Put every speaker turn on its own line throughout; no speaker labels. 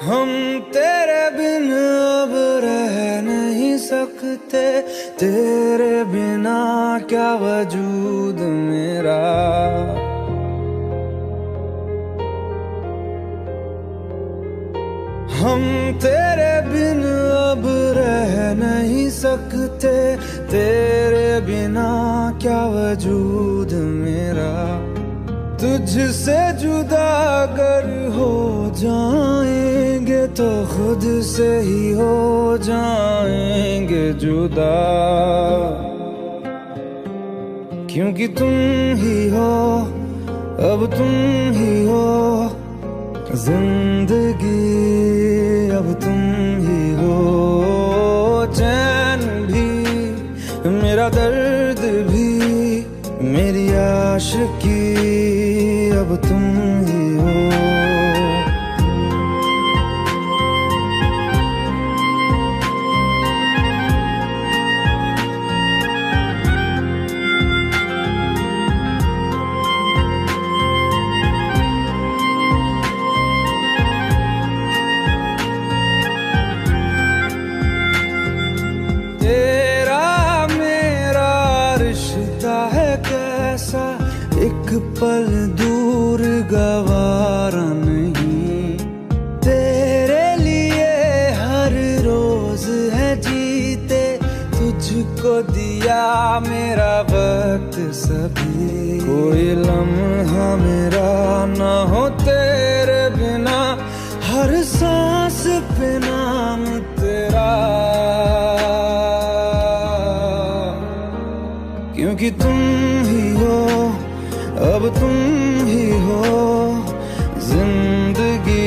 हम तेरे बिन अब रह नहीं सकते, तेरे बिना क्या वजूद मेरा। हम तेरे बिन अब रह नहीं सकते, तेरे बिना क्या वजूद मेरा। तुझसे जुदा अगर हो जाएंगे तो खुद से ही हो जाएंगे जुदा, क्योंकि तुम ही हो, अब तुम ही हो जिंदगी, अब तुम ही हो। चैन भी मेरा दर्द भी मेरी आशिकी, अब तुम ही हो। तेरा मेरा रिश्ता है कैसा, एक पल दूर गवारा नहीं। तेरे लिए हर रोज है जीते, तुझको दिया मेरा वक्त सभी। कोई लम्हा मेरा ना हो तेरे बिना, हर सांस पे नाम तेरा, क्योंकि तुम ही हो, अब तुम ही हो जिंदगी,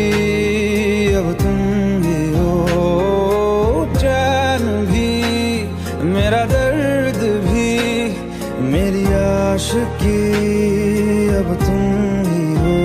अब तुम ही हो। चैन भी मेरा दर्द भी मेरी आशिकी, अब तुम ही हो।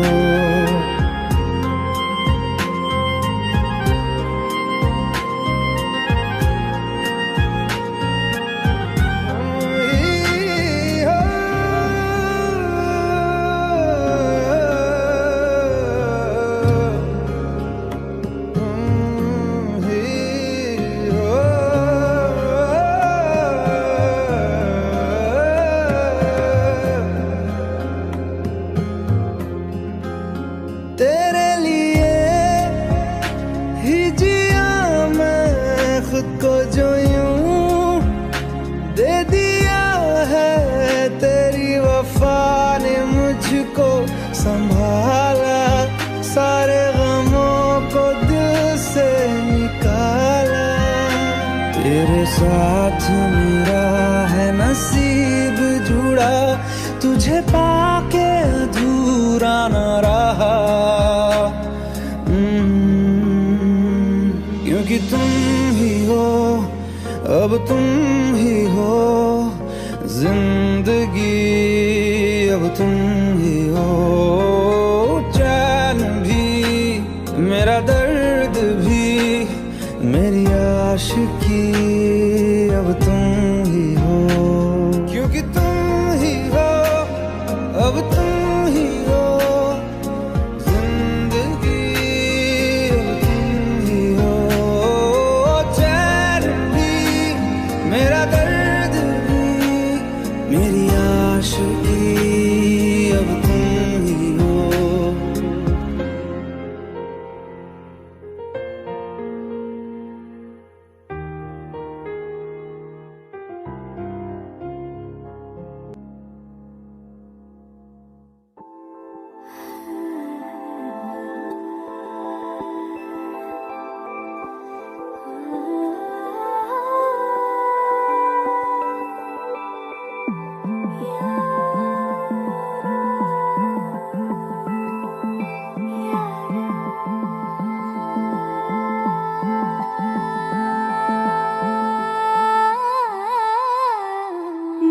तेरे लिए ही जिया मैं खुद को, जो यूं दे दिया है तेरी वफा ने मुझको संभाला। सारे गमों को दिल से निकाला, तेरे साथ मेरा है नसीब जुड़ा, तुझे पाके अधूरा न रहा। क्योंकि तुम ही हो, अब तुम ही हो जिंदगी, अब तुम ही हो। चैन भी मेरा दर्द भी मेरी आशिकी, अब तुम ही हो, क्योंकि तुम ही हो, अब तुम ही हो जिंदगी, अब तुम ही हो। चैन भी मेरा दर्द भी मेरी आशिकी, अब तुम ही हो।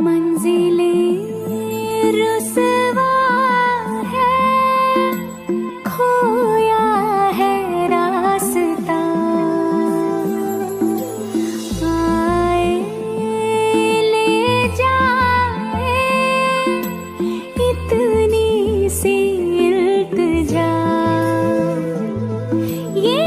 मंजिलें रुसवा है, खोया है रास्ता, आए ले जाए इतनी सी इल्तिजा, ये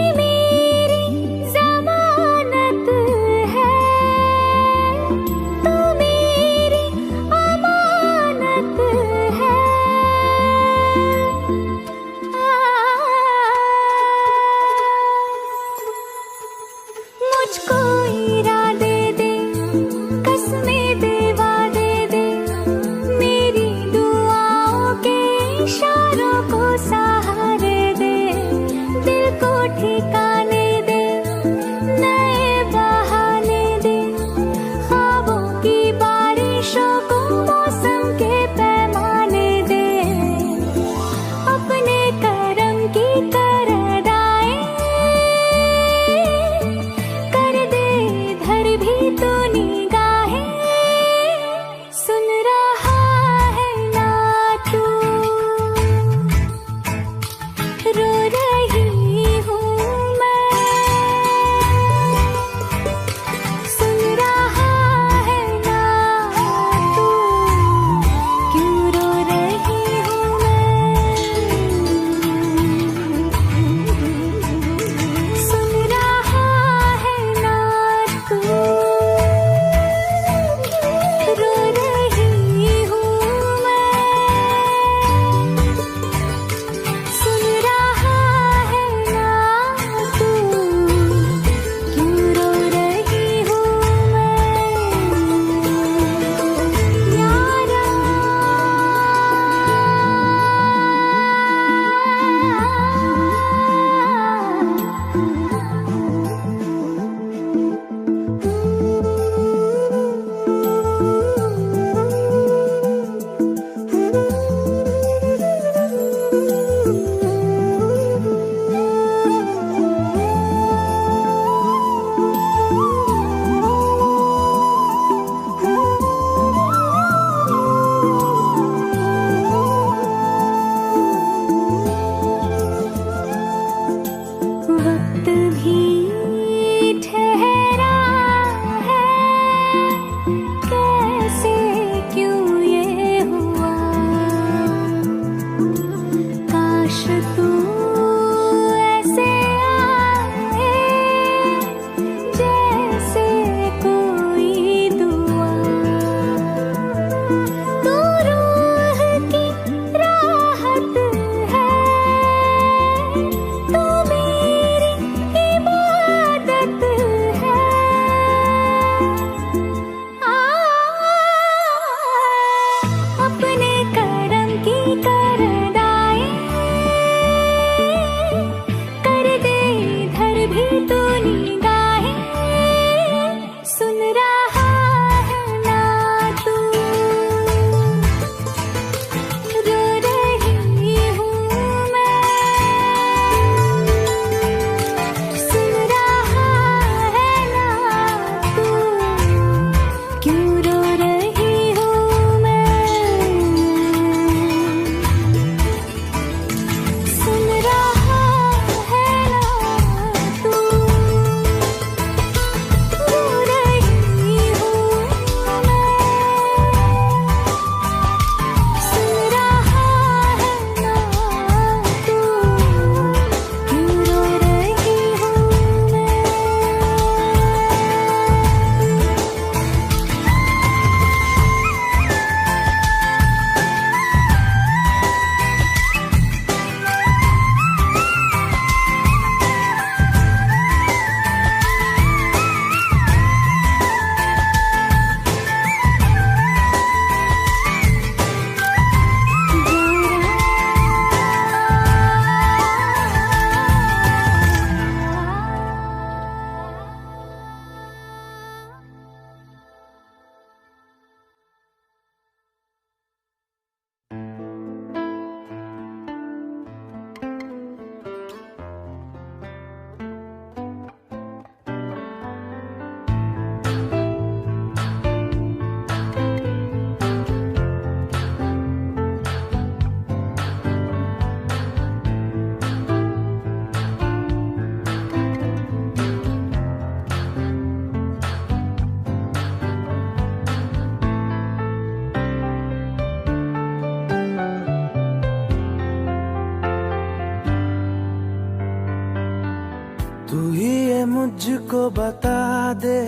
मुझको बता दे,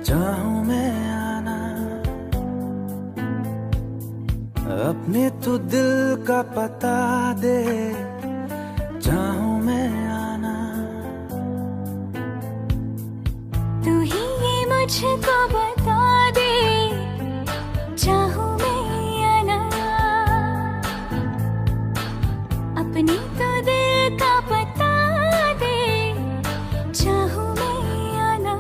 चाहूं मैं आना, अपने तू दिल का पता दे, चाहूं मैं आना।
तू ही ये मुझको बता दे, चाहूं मैं आना, अपनी तो दिल का पता दे, चाहूं मैं आना।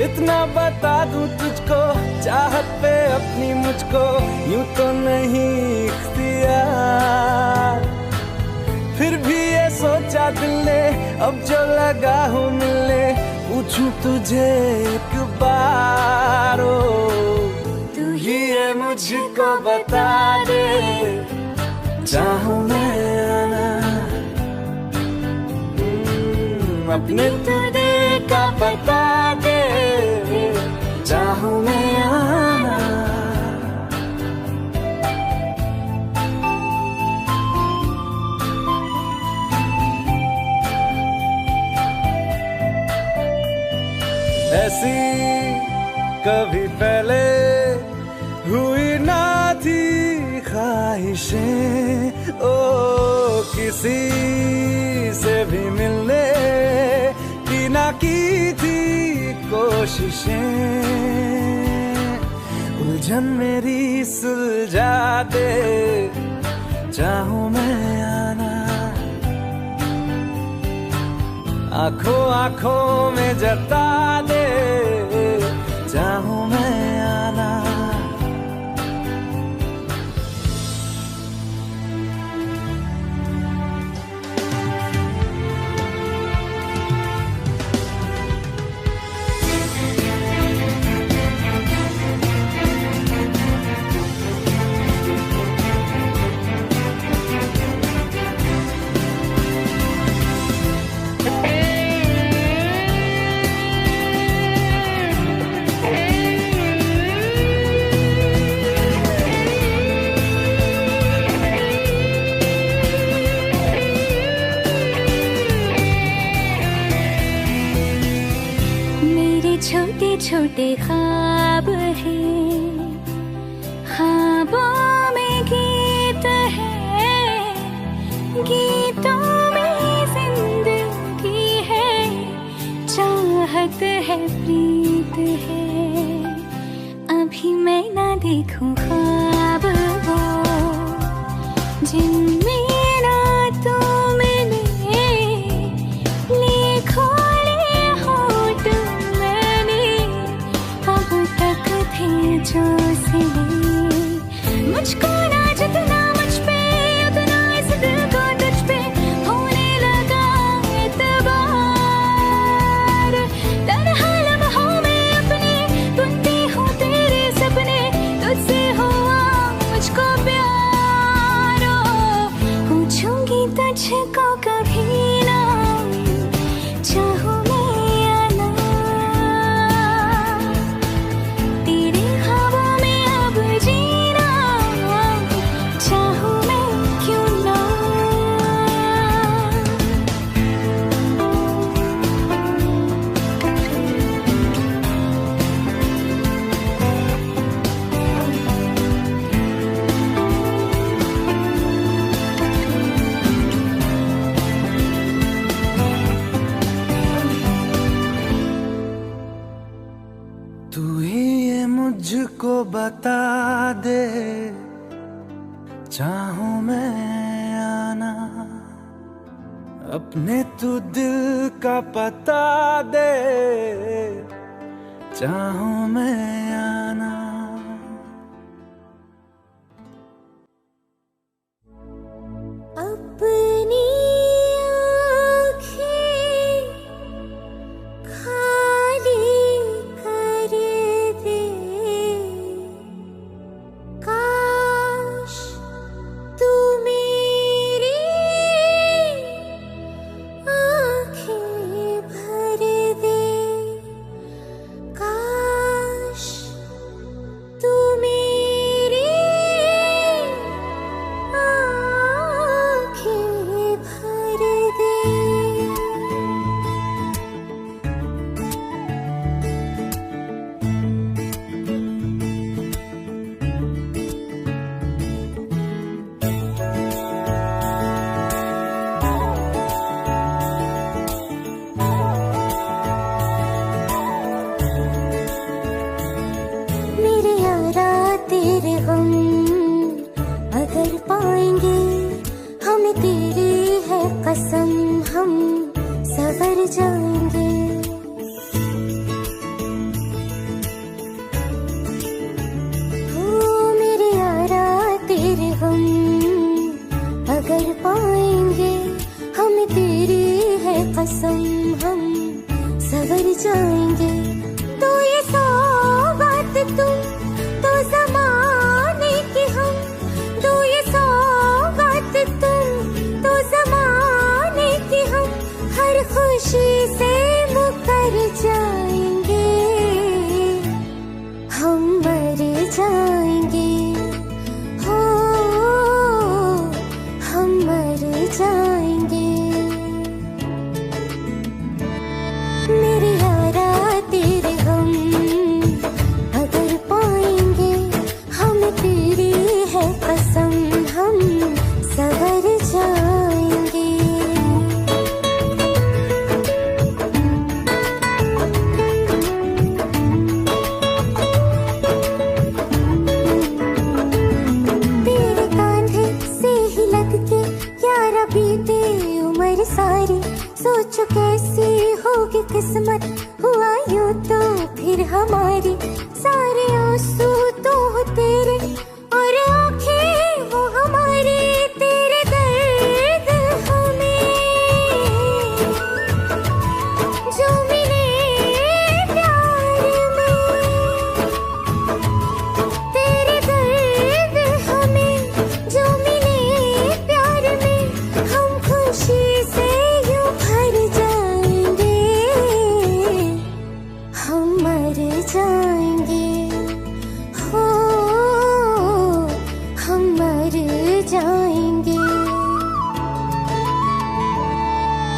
इतना बता दूं तुझको, चाहत पे अपनी मुझको यूं तो नहीं इख्तियार, फिर भी ये सोचा दिल ने अब जो लगा हो मिलने, पूछूं तुझे एक बार, ओ
तू ही
ये मुझको बता दे, चाहूं मैं आना, अपने तो दिल का बता दे, चाहूं मैं आना। ऐसी कभी पहले हुई ना थी ख्वाहिशें, ओ किसी से भी मिलने की ना की थी कोशिशें, उलझन मेरी सुलझा दे, चाहूं मैं आना, आंखों आंखों में जता दे, चाहूं मैं आना।
छोटे छोटे ख्वाब हैं, ख्वाबों में गीत है, गीतों में जिंदगी है, चाहत है, प्रीत है। अभी मैं ना देखूं ख्वाब वो जिनमें ना तू मिले, लिखो जो सिले, मुझको ना जितना मुझ पे उतना इस दिल को तुझ पे होने लगा एतबार। तन्हा लम्हों में अपने बुनती हूँ तेरे सपने, तुझसे हुआ मुझको प्यार, पूछूंगी तुझको कभी ना, चाहूं
तू ही ये मुझको बता दे, चाहूं मैं आना, अपने तू दिल का पता दे, चाहूं मैं आना।
अपनी अगर पाएंगे हमें तेरी है कसम, हम सवर जाएंगे। ओ मेरे यारा तेरे गम अगर पाएंगे हमें तेरी है कसम, हम सवर जाएंगे। तो ये सौगात तुम तो ज़माने की हम, तो ये सौगात तुम तो ज़माने की हम, हर खुशी से मुकर जाएंगे, हम मर जाएंगे, हो हम मर जाएंगे। मेरे यारा तेरे गम अगर पाएंगे हमें तेरी है कसम, हम सवर जाएंगे। तेरे कांधे से ही लग के यारा बीते उम्र सारी, सोचो कैसी होगी किस्मत, हुआ यूं तो फिर हमारी। सारे आंसू तो हो तेरे और आंखें वो हमारी, तेरे दर्द हमें जो मिले प्यार में, तेरे दर्द हमें जो मिले प्यार में, हम खुशी से यूं भर जाएंगे, हम मर जाएंगे, हो हम मर जाएंगे।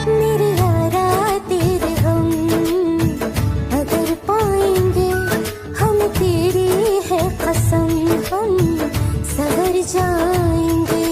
मेरे यारा तेरे गम अगर पाएंगे हमें तेरी है कसम, हम सवर जाएंगे।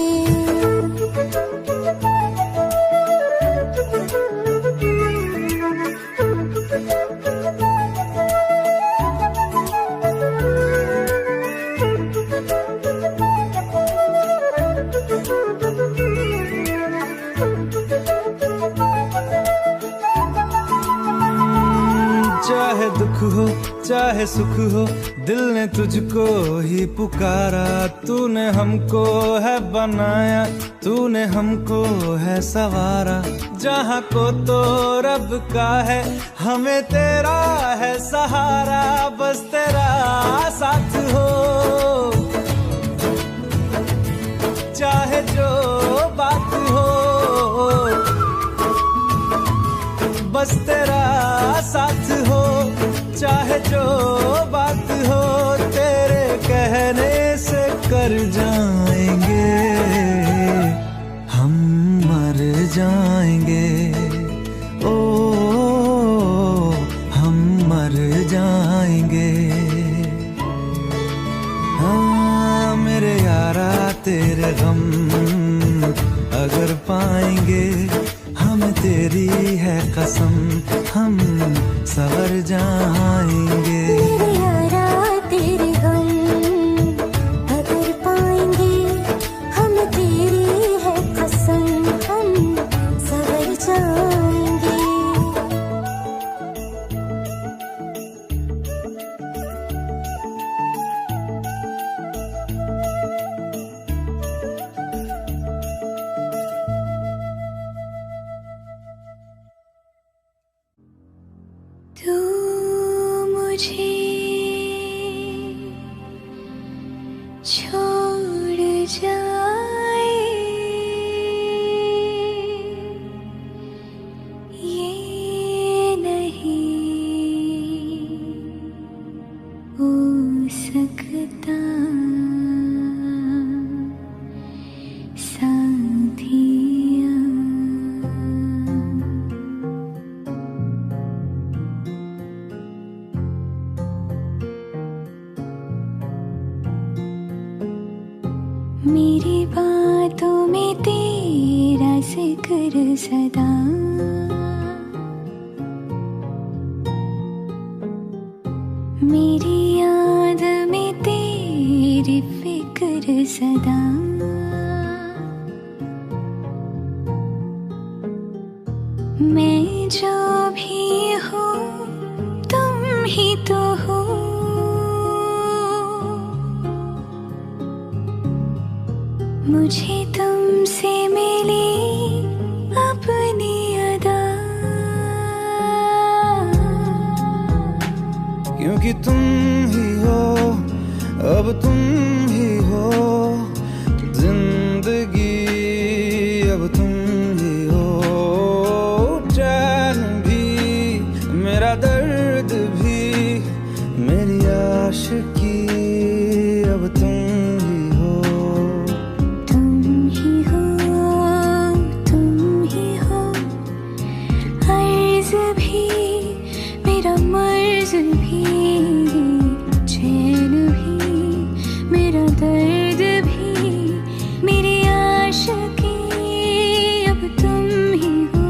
चाहे दुख हो चाहे सुख हो, दिल ने तुझको ही पुकारा। तूने हमको है बनाया, तूने हमको है सवारा। जहाँ को तो रब का है, हमें तेरा है सहारा। बस तेरा साथ हो, चाहे जो बात हो, बस तेरा साथ हो, चाहे जो बात हो। तेरे कहने से कर जाएंगे, हम मर जाएंगे, ओ हम मर जाएंगे। हाँ मेरे यारा तेरे गम अगर पाएंगे हमें तेरी है कसम, हम सवर जाएंगे।
मेरे यारा तेरे गम अगर पाएंगे हमें तेरी है कसम, हम सवर जाएंगे। तू मुझे छोड़ जाए ये नहीं हो सकता साथिया। मेरी बातों में तेरा जिक्र सदा, मेरी याद में तेरी फिक्र फिक्र सदा। मैं जो भी हूँ तुम ही तो हो, मुझे तुमसे मिली अपनी अदा।
क्योंकि तुम ही हो, अब तुम ही हो जिंदगी, अब तुम ही हो चैन भी, मेरा दर्द भी, मेरी आशिकी, अब तुम ही हो।
तुम ही हो, तुम ही हो, अर्ज भी मेरा मर्ज भी, चैन भी मेरा दर्द भी, मेरी आशिकी, अब तुम ही हो।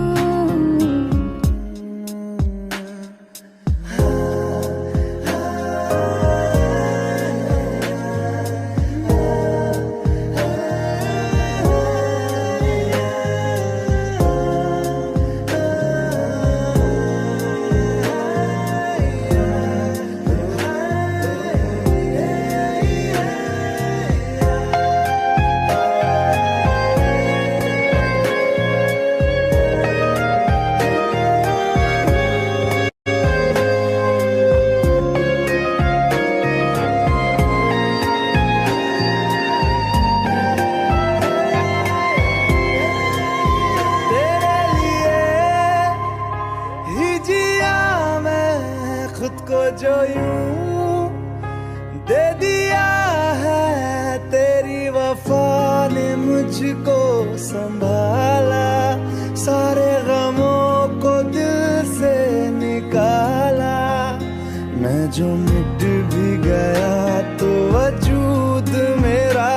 खुद को जो यूं दे दिया है, तेरी वफा ने मुझको संभाला, सारे गमों को दिल से निकाला। मैं जो मिट भी गया तो वजूद मेरा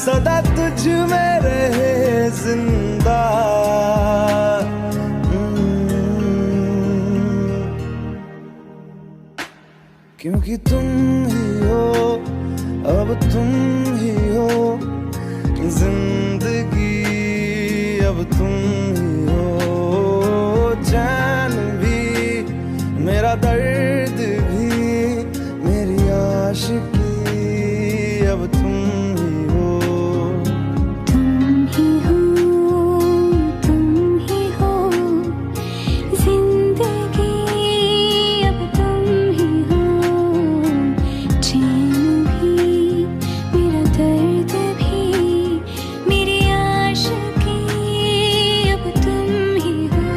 सदा तुझ में रहे जिंदा। क्योंकि तुम ही हो, अब तुम ही हो जिंदगी, अब तुम ही हो चैन भी, मेरा दर्द भी, मेरी आशिकी, अब तुम ही हो।
तुम ही हो, तुम ही हो जिंदगी, अब तुम ही हो, चैन भी मेरा दर्द भी, मेरी आशिकी, अब तुम ही हो।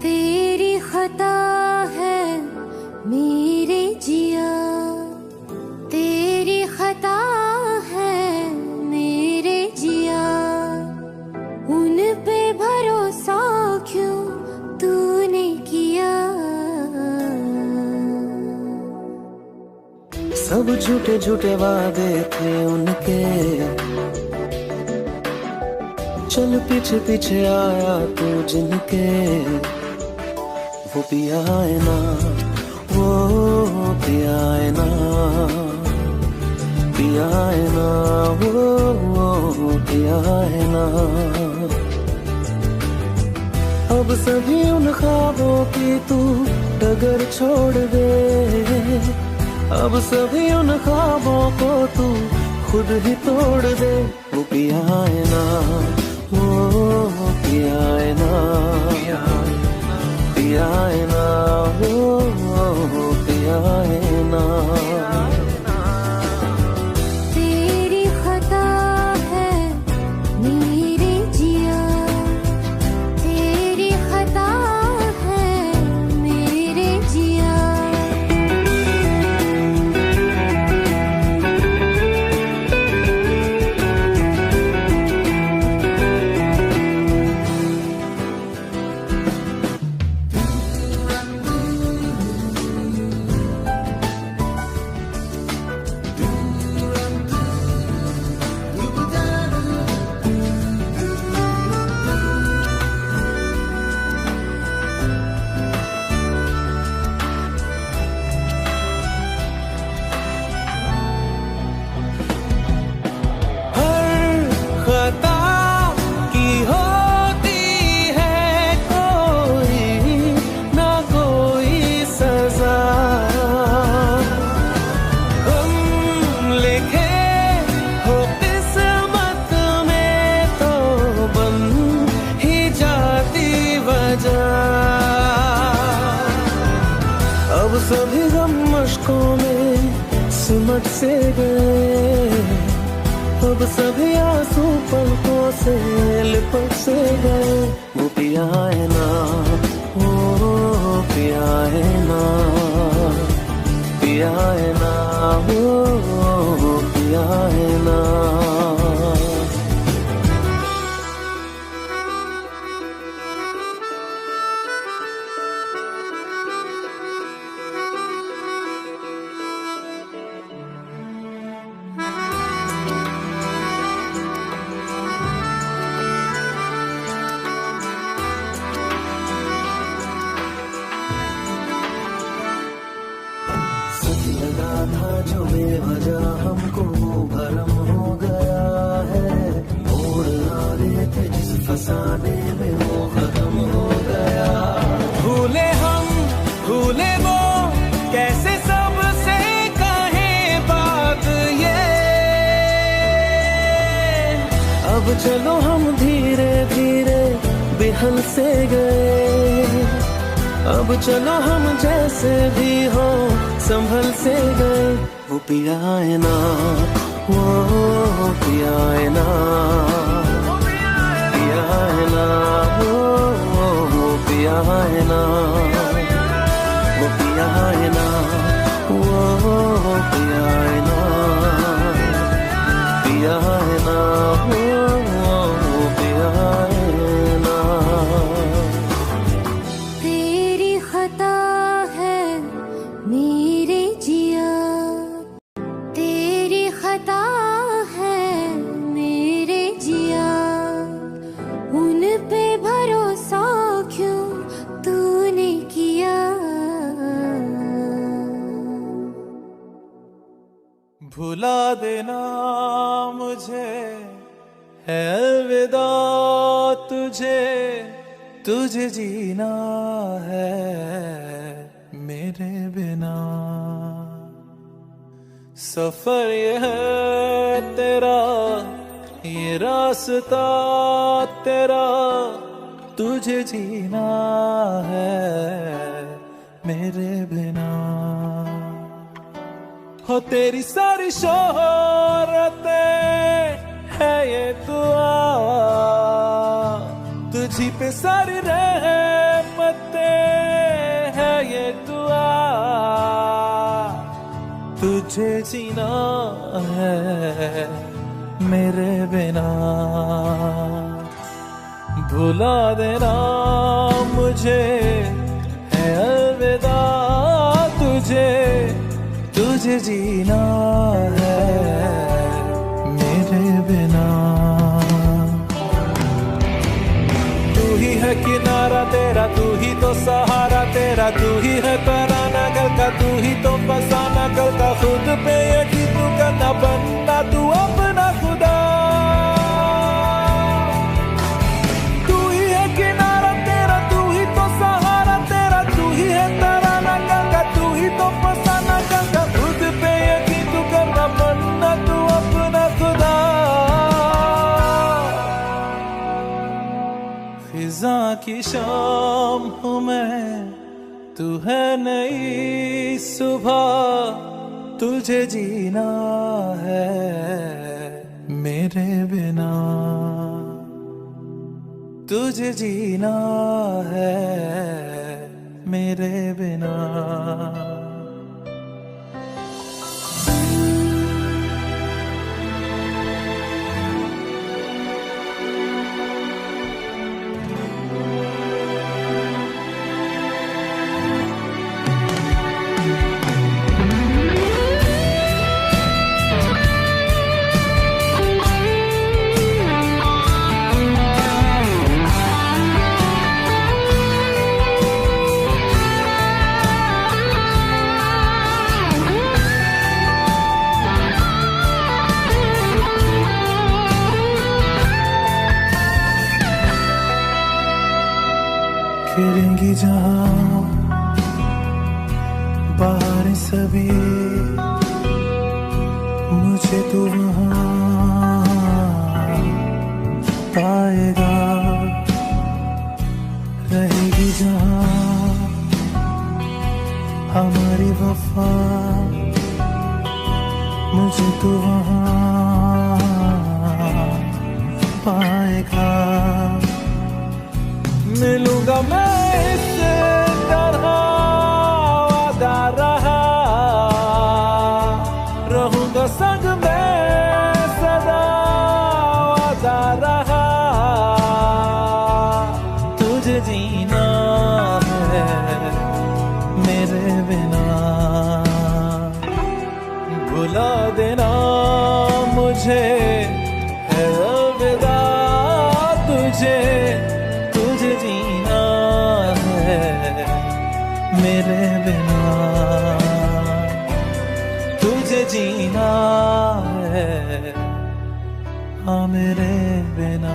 तेरी खता है मेरे जिया, तेरी खता है मेरे जिया, उन पे भरोसा क्यों तूने किया।
सब झूठे झूठे वादे थे उनके, चल पीछे पीछे आया तू जिनके, वो पिया है ना, वो पिया है ना, पिया है ना, वो पिया है ना। अब सभी उन ख्वाबों की तू डगर छोड़ दे, अब सभी उन ख्वाबों को तू खुद ही तोड़ दे। वो पिया है ना, वो पिया है ना, पिया है ना, वो सभी गम मशकों में सिमट से गए, अब सभी आंसू पलकों से लिपट से गए। वो पिया है ना, वो पिया है ना, पिया है ना, वो पिया है ना। जो बेवजह हमको भरम हो गया है, मोड़ आ रहे थे जिस फसाने में वो खत्म हो गया।
भूले हम भूले वो, कैसे सबसे कहें बात ये।
अब चलो हम धीरे धीरे बिहल से गए, अब चलो हम जैसे भी हो संभल से गए। वो पिया है ना, वो पिया है ना, पिया है ना, वो पिया है ना, वो पिया है ना, वो पिया है ना, पिया है ना, वो पिया है ना।
तेरी खता है मेरे जिया, तेरी खता है मेरे जिया, उन पे भरोसा क्यों तूने किया।
भुला देना मुझे है अलविदा तुझे, तुझे जीना है मेरे बिना। सफर ये है तेरा, ये रास्ता तेरा, तुझे जीना है मेरे बिना। हो तेरी सारी शोहरतें है ये दुआ, तुझी पे सारी रहमतें है ये दुआ, तुझे जीना है मेरे बिना। भुला देना मुझे है अलविदा तुझे, तुझे जीना है मेरे बिना। तू ही है किनारा तेरा, तू ही तो सहारा तेरा, तू ही है तराना गल का, तू ही तो फसाना गल का। खुद पे यकीन तू करना, बनना तू अपना खुदा। तू ही है किनारा तेरा, तू ही तो सहारा तेरा, तू ही है तराना गल का, तू ही तो फसाना गल का। खुद पे यकीन तू करना, बनना तू अपना खुदा। फिजा की शाम हूँ मैं, तू है नई सुबह, तुझे जीना है मेरे बिना, तुझे जीना है मेरे बिना। फिरेंगी जहाँ बाहर सभी, मुझे तो वहाँ पाएगा। रहेगी जहाँ हमारी
वफा मुझे तो वहाँ पाएगा।
मिलूंगा मैं इस तरह वादा रहा, रहूंगा संग में सदा वादा रहा।
तुझे जीना है मेरे बिना,
भुला देना मुझे है अलविदा। तुझे
तुझे जीना है मेरे बिना, तुझे जीना है हाँ मेरे बिना।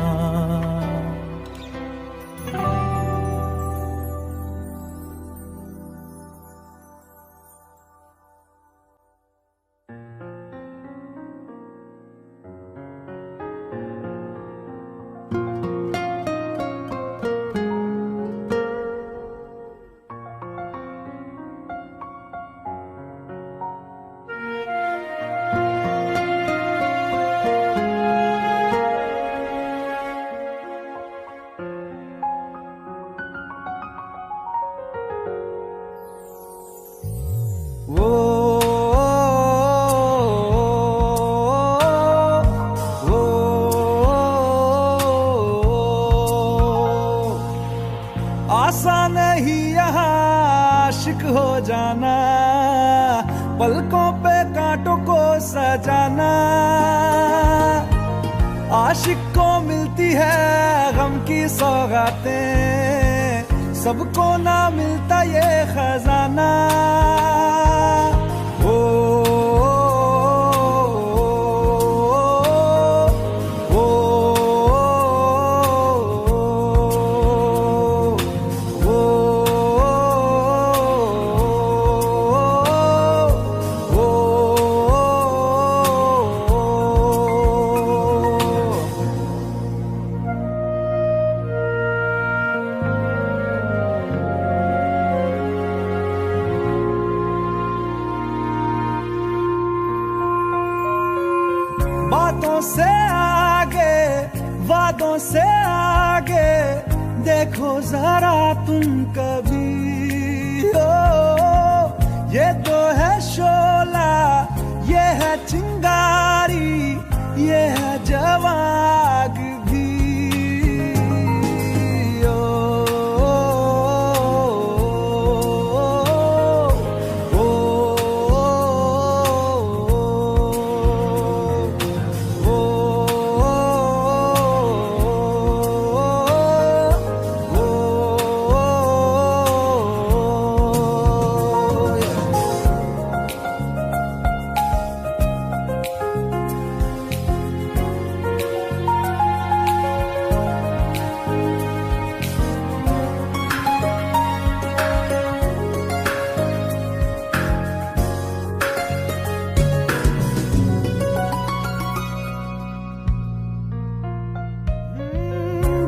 वो आसान नहीं यहाँ आशिक हो जाना, पलकों पे कांटों को सजाना। आशिक को मिलती है गम की सौगातें, सबको ना मिलता ये खजाना। ओ, ओ, ओ, बातों से आगे वादों से आगे देखो जरा तुम कभी। ओ ये तो है शोला, ये है चिंगारी, ये है जवाग भी। ओ, ओ,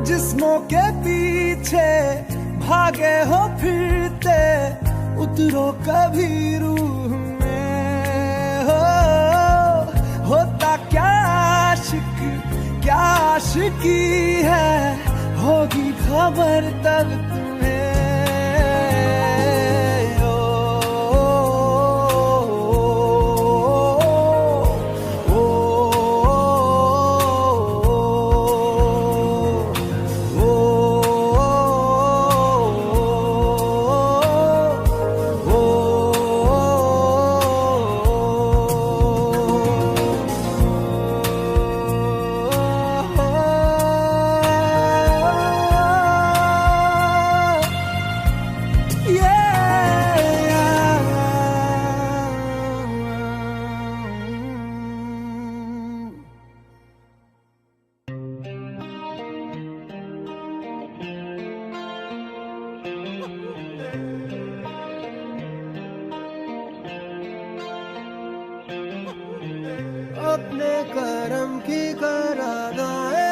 जिस्मों के पीछे भागे हो फिरते, उतरो कभी रूह में। होता क्या आशिक क्या आशिकी है, होगी खबर तब तुम्हें।
अपने करम की करादाए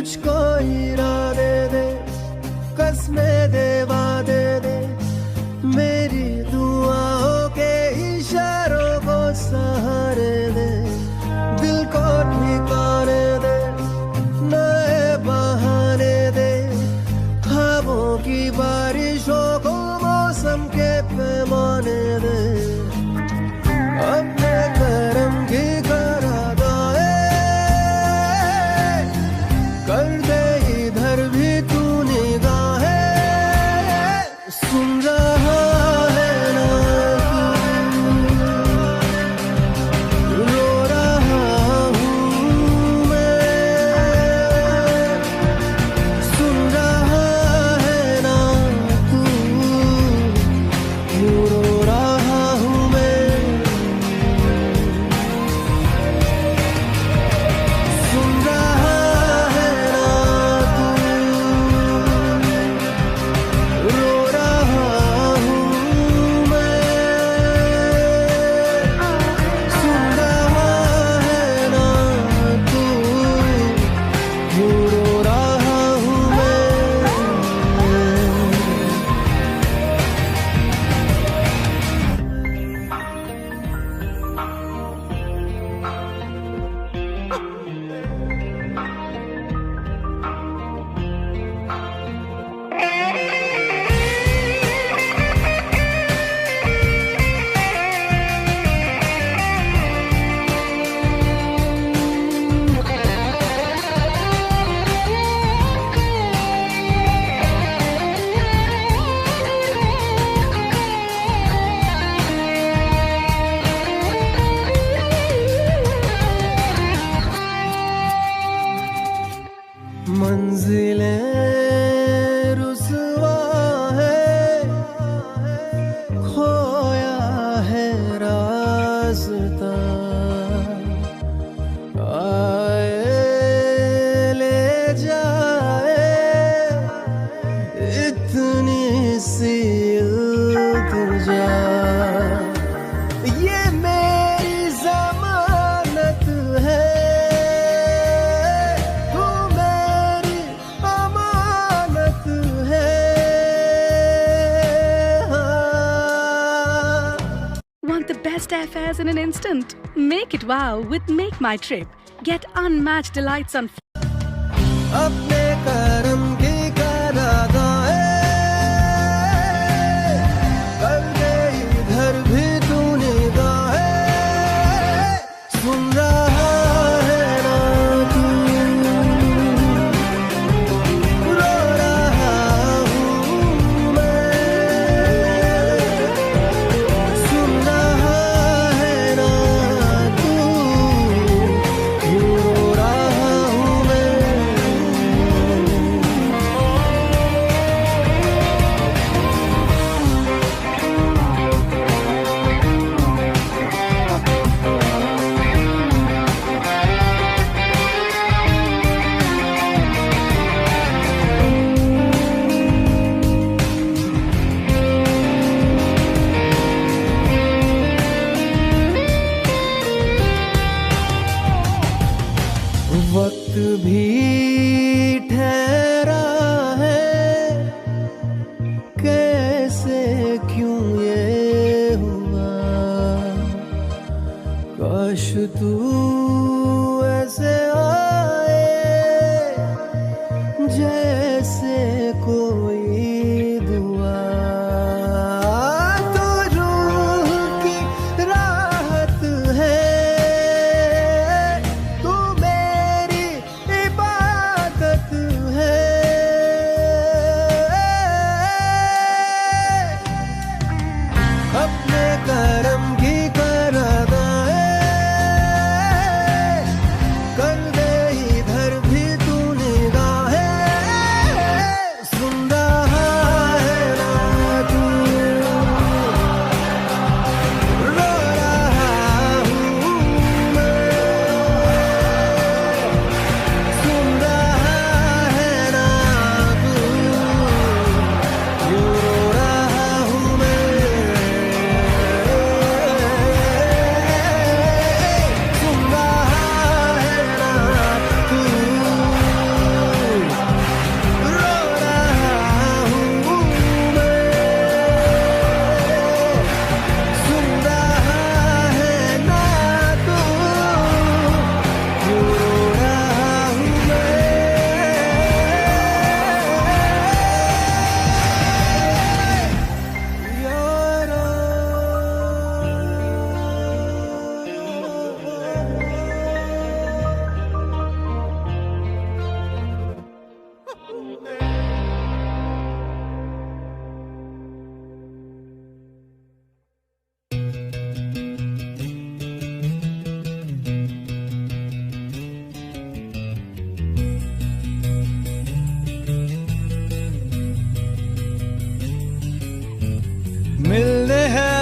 मुझको इरादे दे, कसमें दे, वादे दे, मेरी दुआओं के इशारों को सहारे दे, दिल को ठिकाने दे, नए बहाने दे, ख्वाबों की बारिशों को मौसम के पैमाने दे, अपने करम की करादाए कर दे, इधर भी तू निगाहें सुन रहा है ना तू, रो रहा हूँ मैं, सुन रहा है ना तू, रो रहा हूँ मैं, सुन रहा है ना तू, रो रहा हूँ मैं, सुन रहा है ना तू, रो रहा हूँ मैं। मंजिलें रुसवा है, खोया है रास्ता, आए ले जाए इतनी सी इल्तिजा, ये मेरी जमानत है, तू मेरी अमानत है।
Want the best airfares in an instant? Make it wow with Make My Trip. Get unmatched delights on
अपने करम की करादाए कर दे, इधर भी तू निगाहें सुन रहा है ना तू, रो रहा हूँ मैं, सुन रहा है ना तू, रो रहा हूँ मैं।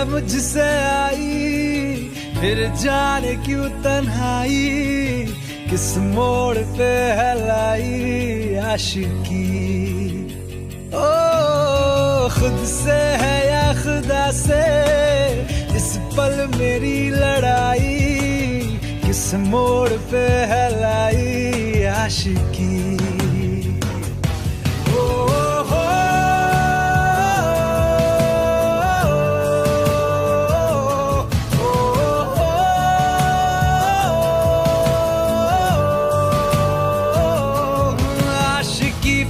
मुझसे आई, फिर जाने क्यों तन्हाई, किस मोड़ पे है लाई आशिकी। ओ खुद से है या खुदा से, इस पल मेरी लड़ाई, किस मोड़ पे है लाई आशिकी।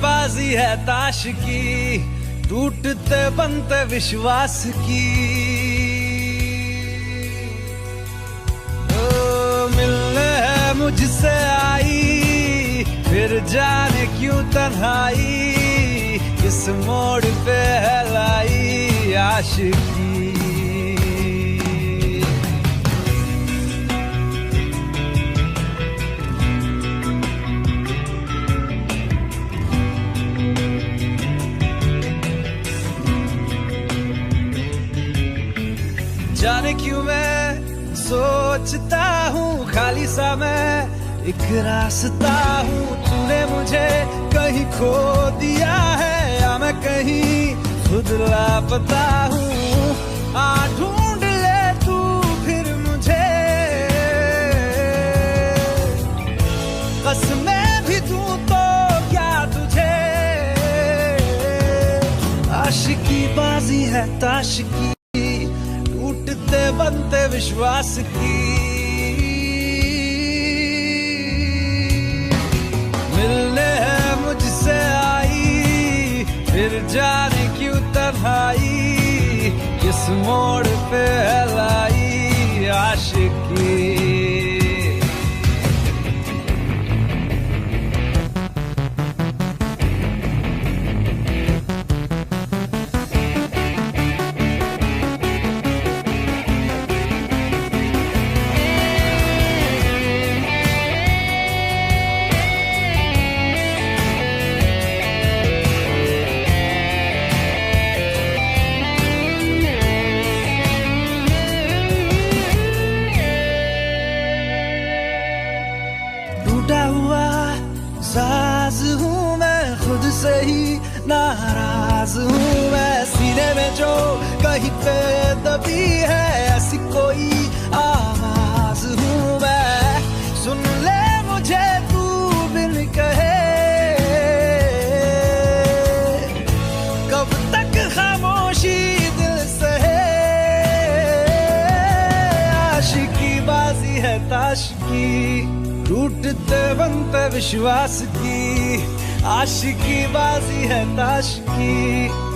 बाजी है ताश की, टूटते बनते विश्वास की। ओ मिलने है मुझसे आई, फिर जाने क्यों तन्हाई, किस मोड़ पे है लाई आशिकी। जाने क्यों मैं सोचता हूँ, खाली सा मैं एक रास्ता हूँ। तूने मुझे कहीं खो दिया है, या मैं कहीं खुद लापता हूँ। आ ढूंढ ले तू फिर मुझे, कसमें भी दूँ तो क्या तुझे। आशिकी बाजी है ताश की, टूटते बनते विश्वास की। मिलने है मुझसे आई, फिर जाने क्यों तन्हाई, किस मोड़ पे है लाई आशिकी। टूटा हुआ साज हूँ मैं, खुद से ही नाराज हूँ मैं। सीने में जो कहीं पे दबी है, ऐसी कोई आवाज हूँ मैं। सुन ले मुझे तू बिन कहे, कब तक खामोशी दिल सहे। आशिकी बाजी है ताश की, टूटते बनते विश्वास की। आशिकी बाजी है ताश की।